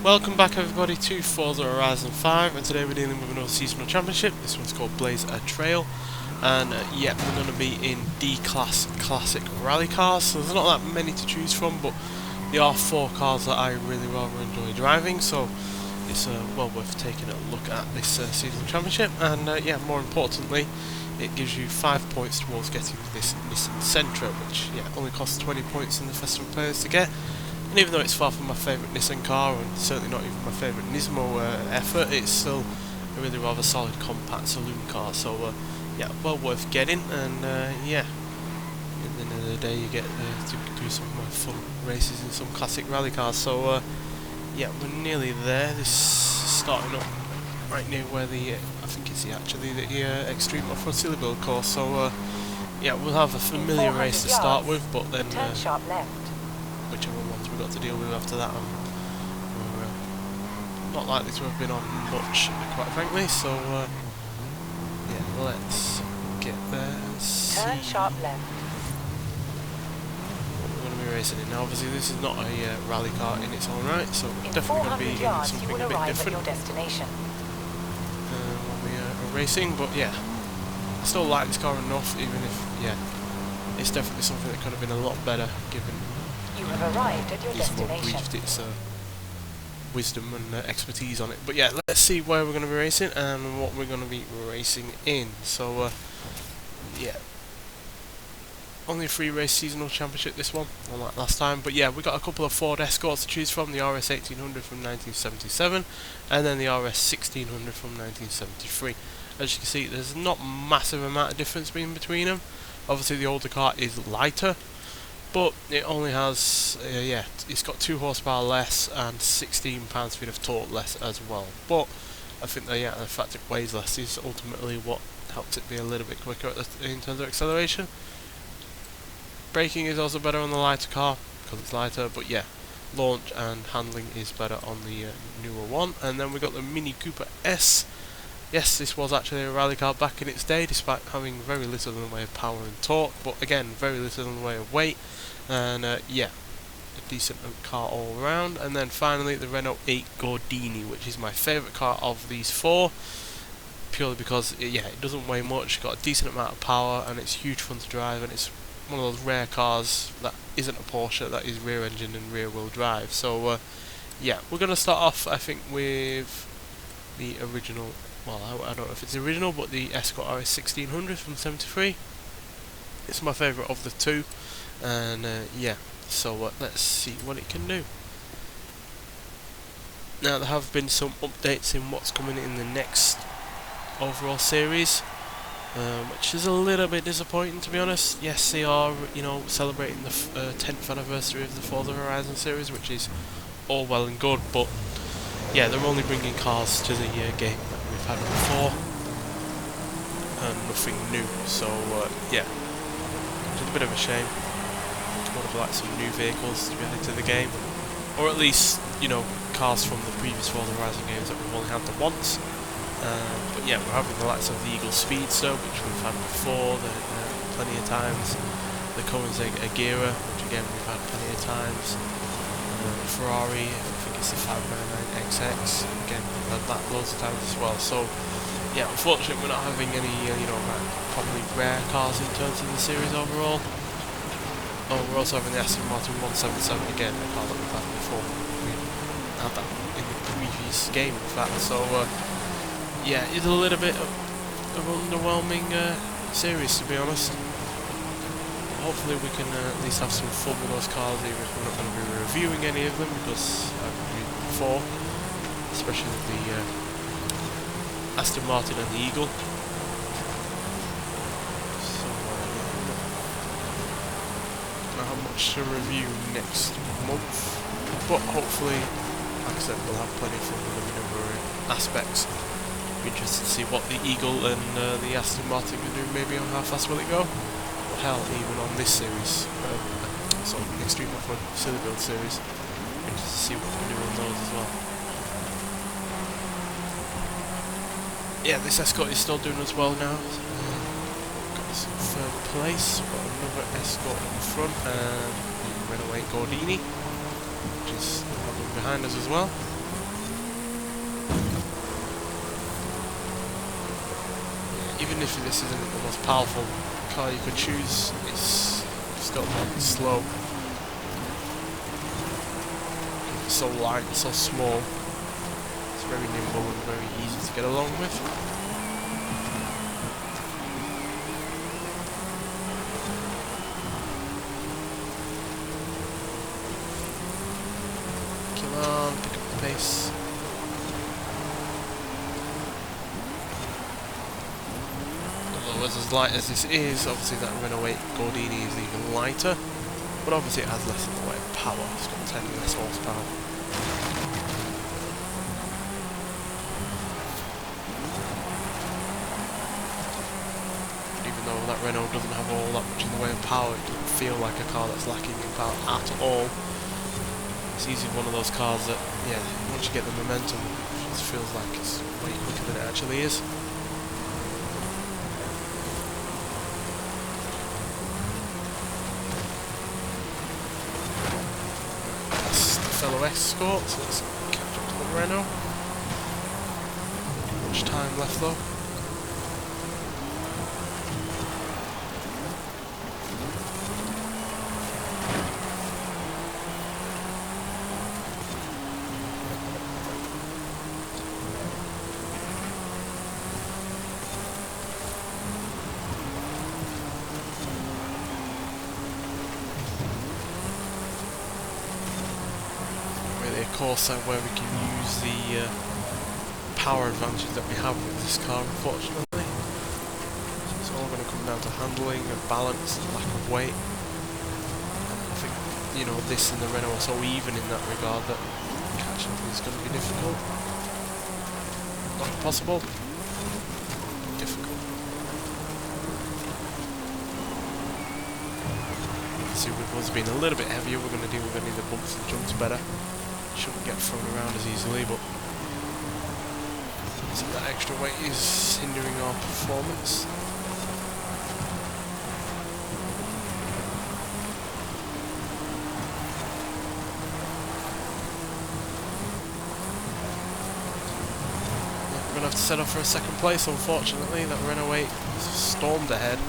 Welcome back everybody to Forza Horizon 5, and today we're dealing with another seasonal championship. This one's called Blaze a Trail, and yeah, we're going to be in D-Class Classic Rally Cars, so there's not that many to choose from, but there are 4 cars that I really rather enjoy driving, so it's well worth taking a look at this seasonal championship. And yeah, more importantly, it gives you 5 points towards getting this Nissan Sentra, which yeah, only costs 20 points in the Festival Players to get. And even though it's far from my favourite Nissan car, and certainly not even my favourite Nismo effort, it's still a really rather solid compact saloon car, so yeah, well worth getting. And yeah, at the end of the day you get to do some fun races in some classic rally cars, so yeah, we're nearly there. This is starting up right near where the, I think it's actually the Extreme Off-Road Silly Build course, so yeah, we'll have a familiar race to start with, but then turn sharp left. Whichever ones we've got to deal with after that, we're not likely to have been on much, quite frankly, so yeah, let's get there and see turn sharp left. what we're going to be racing in. Now obviously this is not a rally car in its own right, so we're definitely going to be in something a bit different your destination. when we are racing, but yeah, I still like this car enough, even if, yeah, it's definitely something that could have been a lot better given You have arrived at your destination. briefed its wisdom and expertise on it. But yeah, let's see where we're going to be racing and what we're going to be racing in. So yeah, only a 3-race seasonal championship this one, unlike last time. But yeah, we got a couple of Ford Escorts to choose from: the RS 1800 from 1977 and then the RS 1600 from 1973. As you can see, there's not massive amount of difference between them. Obviously the older car is lighter, but it only has, yeah, it's got 2 horsepower less and 16 pounds-feet of torque less as well. But I think that, yeah, the fact it weighs less is ultimately what helps it be a little bit quicker in terms of acceleration. Braking is also better on the lighter car because it's lighter, but yeah, launch and handling is better on the newer one. And then we got the Mini Cooper S. Yes, this was actually a rally car back in its day, despite having very little in the way of power and torque, but again, very little in the way of weight, and yeah, a decent car all around. And then finally, the Renault 8 Gordini, which is my favourite car of these 4, purely because, yeah, it doesn't weigh much, got a decent amount of power, and it's huge fun to drive, and it's one of those rare cars that isn't a Porsche, that is rear engine and rear wheel drive. So yeah, we're going to start off, I think, with the original, well, I don't know if it's the original, but the Escort RS 1600 from 73. It's my favourite of the 2, and yeah, so let's see what it can do. Now there have been some updates in what's coming in the next overall series, which is a little bit disappointing, to be honest. Yes, they are, you know, celebrating the 10th anniversary of the Forza Horizon series, which is all well and good, but yeah, they're only bringing cars to the game that we've had before, and nothing new. So yeah, which is a bit of a shame. Would have liked some new vehicles to be added to the game, or at least, you know, cars from the previous Forza Horizon games that we've only had them once. But yeah, we're having the likes of the Eagle Speedster, which we've had before plenty of times. The Koenigsegg Agera, which again we've had plenty of times. Ferrari, I think it's the 599XX, again we've had that loads of times as well. So yeah, unfortunately we're not having any you know, probably rare cars in terms of the series overall. Oh, we're also having the Aston Martin 177 again, a car that we've had before. We had that in the previous game, in fact. So yeah, it's a little bit of underwhelming series, to be honest. Hopefully we can at least have some fun with those cars, even if we're not going to be reviewing any of them, because I've reviewed them before, especially with the Aston Martin and the Eagle. So don't have much to review next month, but hopefully, like I said, we'll have plenty of fun with them in other aspects. Be interested to see what the Eagle and the Aston Martin can do, maybe on how fast will it go. Hell, even on this series, sort of the Extreme Off-Road Silly Build series, interested to see what we can do on those as well. Yeah, this Escort is still doing as well now. Got some 3rd place, got another Escort in front, and the Renault 8 Gordini, which is the one behind us as well. Even if this isn't the most powerful car you could choose, it's still not slow. It's so light and so small. It's very nimble and very easy to get along with. Come on, pick up the pace. Although as light as this is, obviously that Renault 8 Gordini is even lighter. But obviously it has less in the way of power. It's got 10 less horsepower. Even though that Renault doesn't have all that much in the way of power, it doesn't feel like a car that's lacking in power at all. It's easily one of those cars that, yeah, once you get the momentum, it just feels like it's way quicker than it actually is. Fellow escort, so let's catch up to the Renault. Not much time left though. Corsa where we can use the power advantage that we have with this car, unfortunately. So it's all going to come down to handling and balance and lack of weight. And I think, you know, this and the Renault are so even in that regard that catching up is going to be difficult. Not impossible. Difficult. See, with us being a little bit heavier, we're going to need the bumps and jumps better. Shouldn't get thrown around as easily, but so that extra weight is hindering our performance. We're going to have to set off for a second place, unfortunately. That Renault 8 stormed ahead.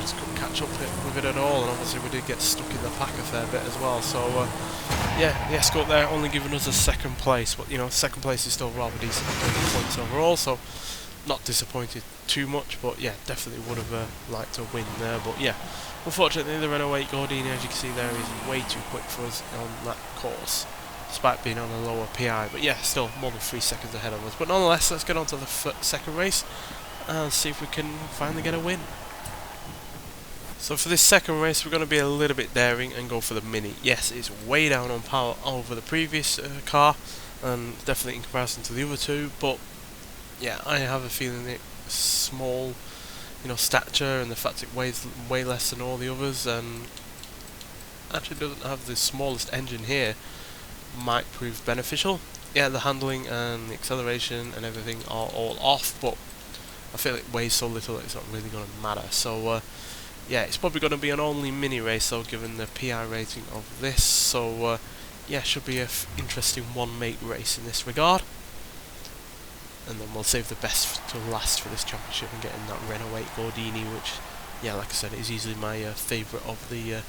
Just couldn't catch up with it at all, and obviously we did get stuck in the pack a fair bit as well, so yeah, the escort there only giving us a second place, but you know, second place is still rather decent points overall, so not disappointed too much, but yeah, definitely would have liked to win there. But yeah, unfortunately the Renault 8 Gordini, as you can see there, is way too quick for us on that course, despite being on a lower PI, but yeah, still more than 3 seconds ahead of us. But nonetheless, let's get on to the second race and see if we can finally get a win. So for this second race, we're going to be a little bit daring and go for the Mini. Yes, it's way down on power over the previous car, and definitely in comparison to the other two, but yeah, I have a feeling it's small, you know, stature, and the fact it weighs way less than all the others, and actually doesn't have the smallest engine here, might prove beneficial. Yeah, the handling and the acceleration and everything are all off, but I feel it weighs so little that it's not really going to matter. So yeah, it's probably going to be an only mini race though, given the PI rating of this, so yeah, should be an interesting one-make race in this regard. And then we'll save the best to last for this championship and get in that Renault 8 Gordini, which, yeah, like I said, is easily my favourite of the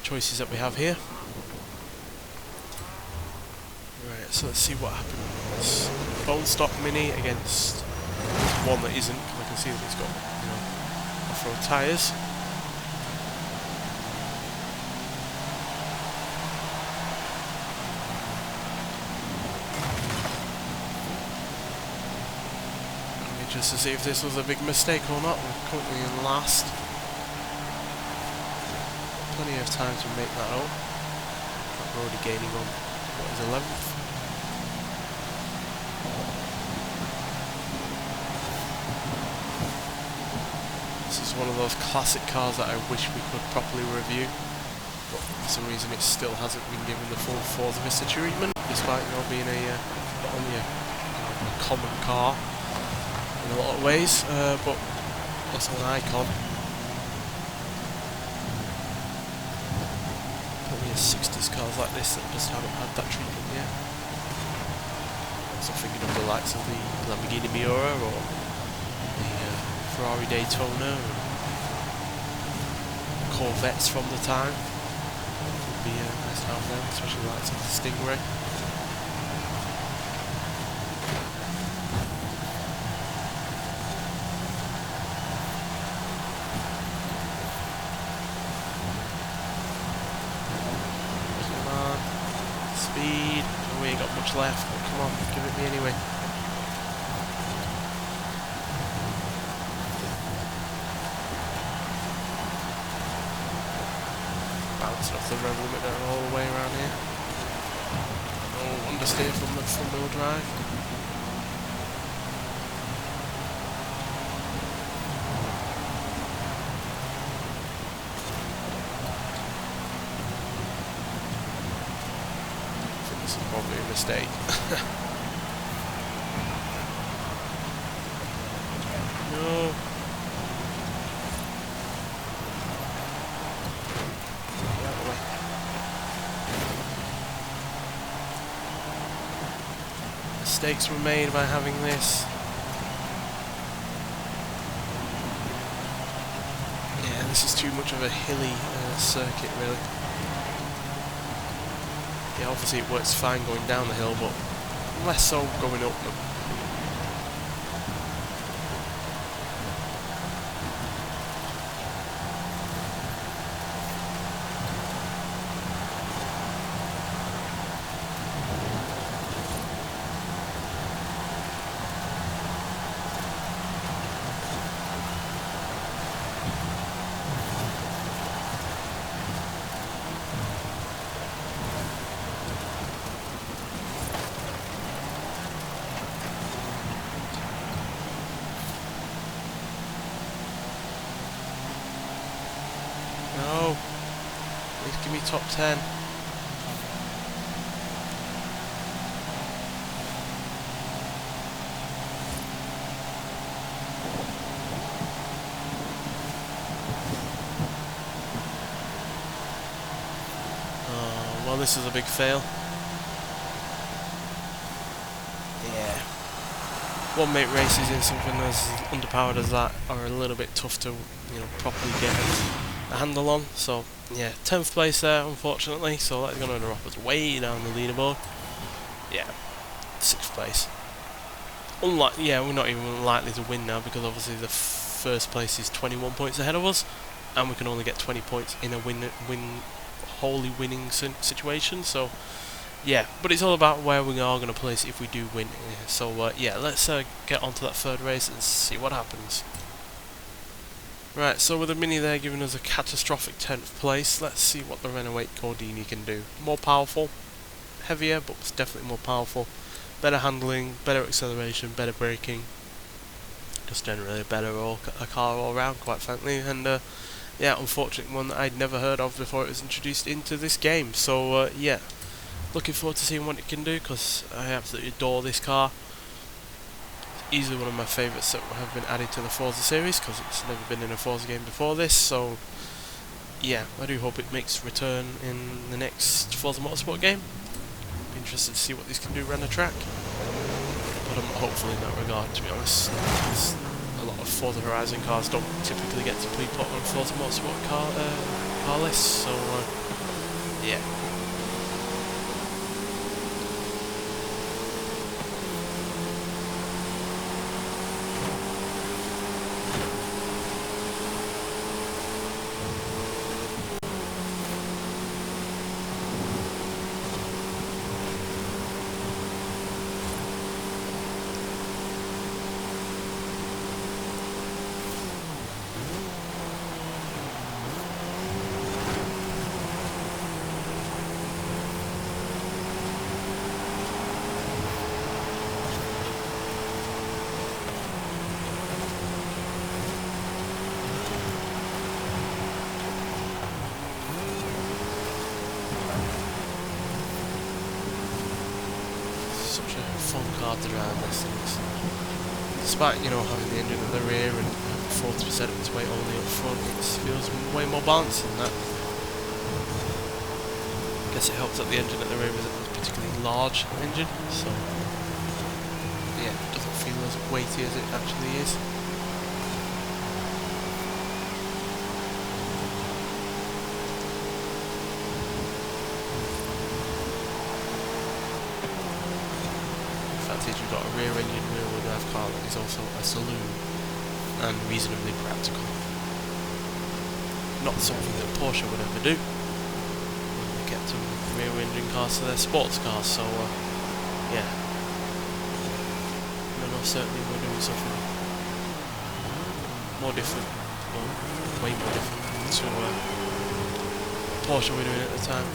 choices that we have here. Right, so let's see what happens. Bone stock Mini against one that isn't. I can see that it's got, you know, off-road tyres. Just to see if this was a big mistake or not. We're currently in last. Plenty of time to make that up. We're already gaining on what is 11th. This is one of those classic cars that I wish we could properly review, but for some reason it still hasn't been given the full Forza Vista treatment, despite, you know, being a not only a common car in a lot of ways, but also an icon. Plenty of 60s cars like this that just haven't had that treatment yet. So thinking of the likes of the Lamborghini Miura or the Ferrari Daytona and Corvettes from the time. Would be nice to have them, especially the likes of the Stingray. Speed. Oh, we ain't got much left, but come on, give it me anyway. Bouncing off the rev limiter all the way around here. Oh, understeer from the front wheel drive. This is probably a mistake. No. Get out of the way. Mistakes were made by having this. Yeah, this is too much of a hilly circuit, really. Yeah, obviously it works fine going down the hill, but less so going up them. No. Please give me top 10. Oh, well, this is a big fail. Yeah. One mate races in something as underpowered as that are a little bit tough to, properly get a handle on. So yeah, 10th place there, unfortunately. So that's going to drop us way down the leaderboard. Yeah, 6th place. Yeah, we're not even likely to win now because obviously the first place is 21 points ahead of us, and we can only get 20 points in a wholly winning situation. So yeah, but it's all about where we are going to place if we do win. So yeah, let's get on to that third race and see what happens. Right, so with the Mini there giving us a catastrophic 10th place, let's see what the Renault 8 Gordini can do. More powerful, heavier, but it's definitely more powerful. Better handling, better acceleration, better braking. Just generally a better a car all round, quite frankly. And yeah, unfortunately one that I'd never heard of before it was introduced into this game. So yeah, looking forward to seeing what it can do because I absolutely adore this car. Easily one of my favourites that have been added to the Forza series because it's never been in a Forza game before this. So yeah, I do hope it makes return in the next Forza Motorsport game. Be interested to see what this can do around the track, but I'm hopeful in that regard, to be honest. A lot of Forza Horizon cars don't typically get to be put on Forza Motorsport car lists, so yeah. Such a fun car to drive, this thing. Despite, having the engine in the rear and 40% of its weight only up front, it feels way more balanced than that. I guess it helps that the engine at the rear isn't a particularly large engine, so yeah, it doesn't feel as weighty as it actually is. The fact is, you've got a rear engine rear-wheel drive car that is also a saloon and reasonably practical. Not something that Porsche would ever do when they get to rear engine cars to their sports cars, so yeah. No, certainly we're doing something more different, or way more different to Porsche were doing at the time.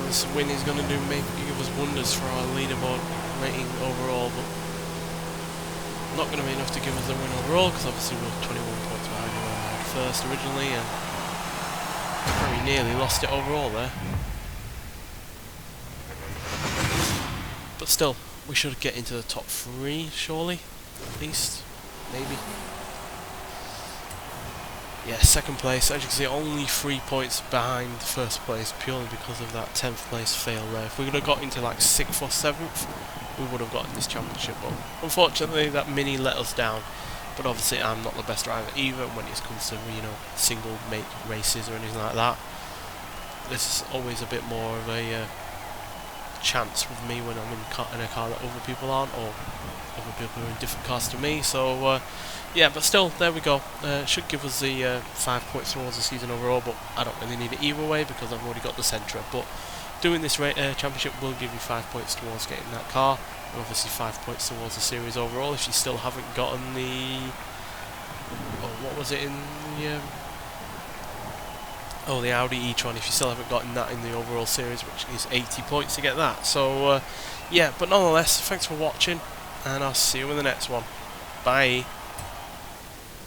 This win is going to give us wonders for our leaderboard rating overall, but not going to be enough to give us the win overall, because obviously we're 21 points behind where we had first originally, and very nearly lost it overall there. But still, we should get into the top 3, surely, at least, maybe. Yeah, second place, as you can see, only 3 points behind first place, purely because of that 10th place fail there. If we would have got into like 6th or 7th, we would have gotten this championship, but unfortunately that Mini let us down. But obviously I'm not the best driver either when it comes to, you know, single make races or anything like that. This is always a bit more of a chance with me when I'm in a car that other people aren't, or other people are in different cars to me, so yeah, but still, there we go. Should give us the 5 points towards the season overall, but I don't really need it either way because I've already got the Sentra. But doing this championship will give you 5 points towards getting that car, and obviously 5 points towards the series overall if you still haven't gotten the... oh, what was it in the... oh, the Audi e-tron, if you still haven't gotten that in the overall series, which is 80 points to get that. So, yeah, but nonetheless, thanks for watching, and I'll see you in the next one. Bye.